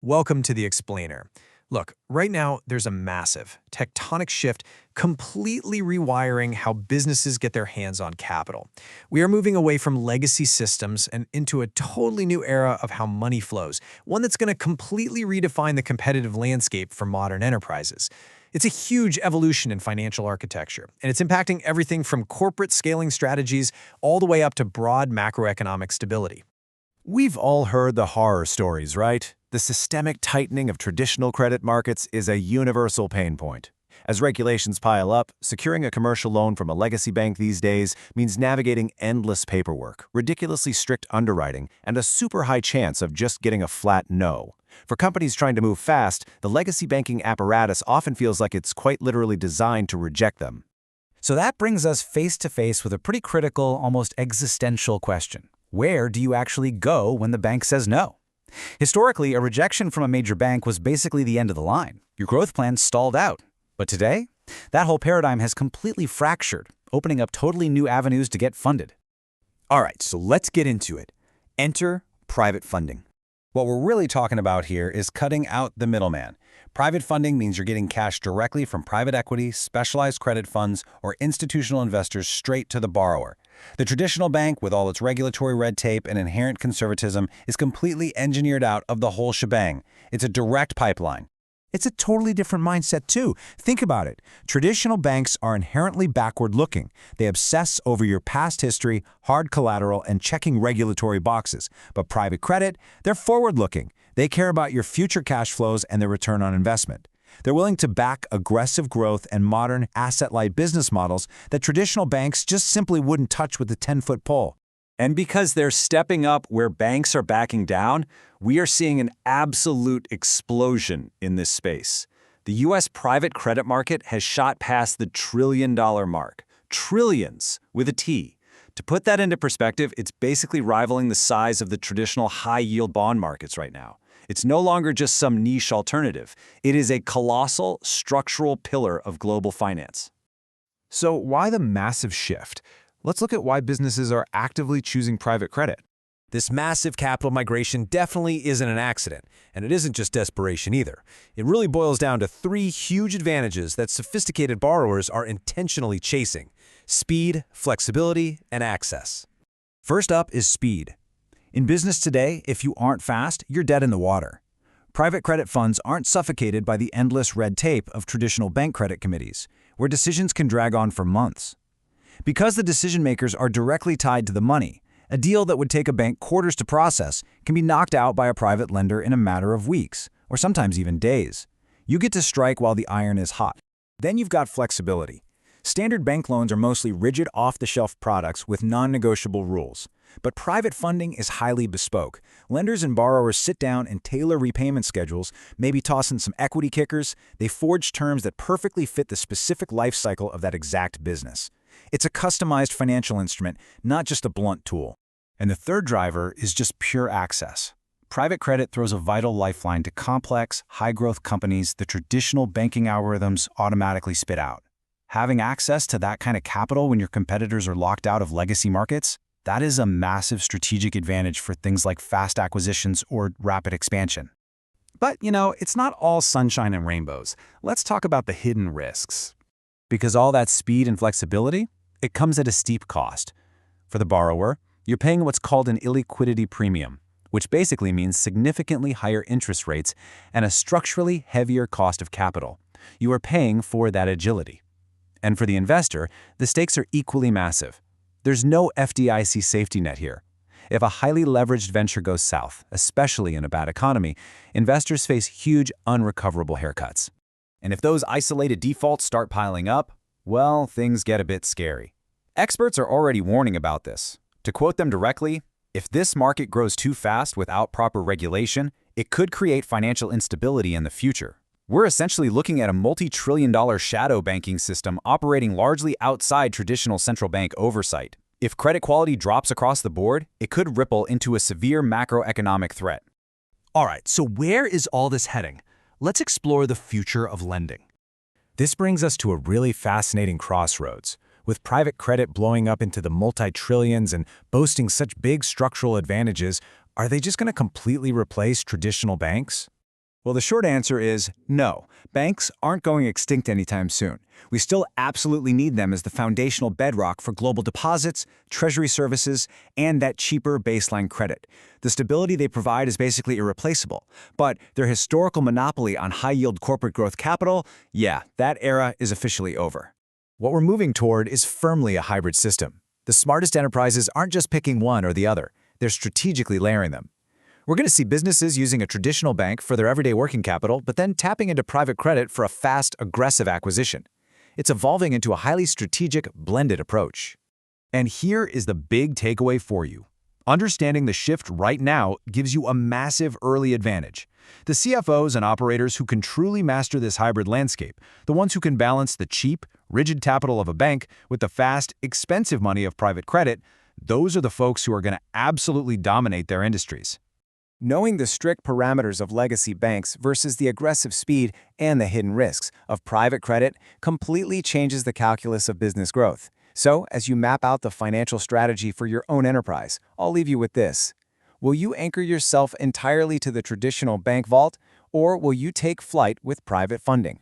Welcome to The Explainer. Look, right now, there's a massive, tectonic shift completely rewiring how businesses get their hands on capital. We are moving away from legacy systems and into a totally new era of how money flows, one that's going to completely redefine the competitive landscape for modern enterprises. It's a huge evolution in financial architecture, and it's impacting everything from corporate scaling strategies all the way up to broad macroeconomic stability. We've all heard the horror stories, right? The systemic tightening of traditional credit markets is a universal pain point. As regulations pile up, securing a commercial loan from a legacy bank these days means navigating endless paperwork, ridiculously strict underwriting, and a super high chance of just getting a flat no. For companies trying to move fast, the legacy banking apparatus often feels like it's quite literally designed to reject them. So that brings us face to face with a pretty critical, almost existential question. Where do you actually go when the bank says no? Historically, a rejection from a major bank was basically the end of the line. Your growth plan stalled out. But today, that whole paradigm has completely fractured, opening up totally new avenues to get funded. All right, so let's get into it. Enter private funding. What we're really talking about here is cutting out the middleman. Private funding means you're getting cash directly from private equity, specialized credit funds, or institutional investors straight to the borrower. The traditional bank, with all its regulatory red tape and inherent conservatism, is completely engineered out of the whole shebang. It's a direct pipeline. It's a totally different mindset, too. Think about it. Traditional banks are inherently backward-looking. They obsess over your past history, hard collateral, and checking regulatory boxes. But private credit, they're forward-looking. They care about your future cash flows and their return on investment. They're willing to back aggressive growth and modern, asset-light business models that traditional banks just simply wouldn't touch with a 10-foot pole. And because they're stepping up where banks are backing down, we are seeing an absolute explosion in this space. The U.S. private credit market has shot past the trillion-dollar mark. Trillions, with a T. To put that into perspective, it's basically rivaling the size of the traditional high-yield bond markets right now. It's no longer just some niche alternative. It is a colossal, structural pillar of global finance. So why the massive shift? Let's look at why businesses are actively choosing private credit. This massive capital migration definitely isn't an accident, and it isn't just desperation either. It really boils down to three huge advantages that sophisticated borrowers are intentionally chasing: speed, flexibility, and access. First up is speed. In business today, if you aren't fast, you're dead in the water. Private credit funds aren't suffocated by the endless red tape of traditional bank credit committees, where decisions can drag on for months. Because the decision makers are directly tied to the money, a deal that would take a bank quarters to process can be knocked out by a private lender in a matter of weeks, or sometimes even days. You get to strike while the iron is hot. Then you've got flexibility. Standard bank loans are mostly rigid off-the-shelf products with non-negotiable rules. But private funding is highly bespoke. Lenders and borrowers sit down and tailor repayment schedules, maybe toss in some equity kickers. They forge terms that perfectly fit the specific life cycle of that exact business. It's a customized financial instrument, not just a blunt tool. And the third driver is just pure access. Private credit throws a vital lifeline to complex, high-growth companies the traditional banking algorithms automatically spit out. Having access to that kind of capital when your competitors are locked out of legacy markets, that is a massive strategic advantage for things like fast acquisitions or rapid expansion. But, it's not all sunshine and rainbows. Let's talk about the hidden risks. Because all that speed and flexibility, it comes at a steep cost. For the borrower, you're paying what's called an illiquidity premium, which basically means significantly higher interest rates and a structurally heavier cost of capital. You are paying for that agility. And for the investor, the stakes are equally massive. There's no FDIC safety net here. If a highly leveraged venture goes south, especially in a bad economy, investors face huge unrecoverable haircuts. And if those isolated defaults start piling up, well, things get a bit scary. Experts are already warning about this. To quote them directly, if this market grows too fast without proper regulation, it could create financial instability in the future. We're essentially looking at a multi-trillion-dollar shadow banking system operating largely outside traditional central bank oversight. If credit quality drops across the board, it could ripple into a severe macroeconomic threat. All right, so where is all this heading? Let's explore the future of lending. This brings us to a really fascinating crossroads. With private credit blowing up into the multi-trillions and boasting such big structural advantages, are they just going to completely replace traditional banks? Well, the short answer is no. Banks aren't going extinct anytime soon. We still absolutely need them as the foundational bedrock for global deposits, treasury services, and that cheaper baseline credit. The stability they provide is basically irreplaceable. But their historical monopoly on high-yield corporate growth capital, yeah, that era is officially over. What we're moving toward is firmly a hybrid system. The smartest enterprises aren't just picking one or the other, they're strategically layering them. We're going to see businesses using a traditional bank for their everyday working capital, but then tapping into private credit for a fast, aggressive acquisition. It's evolving into a highly strategic, blended approach. And here is the big takeaway for you. Understanding the shift right now gives you a massive early advantage. The CFOs and operators who can truly master this hybrid landscape, the ones who can balance the cheap, rigid capital of a bank with the fast, expensive money of private credit, those are the folks who are going to absolutely dominate their industries. Knowing the strict parameters of legacy banks versus the aggressive speed and the hidden risks of private credit completely changes the calculus of business growth. So, as you map out the financial strategy for your own enterprise, I'll leave you with this. Will you anchor yourself entirely to the traditional bank vault, or will you take flight with private funding?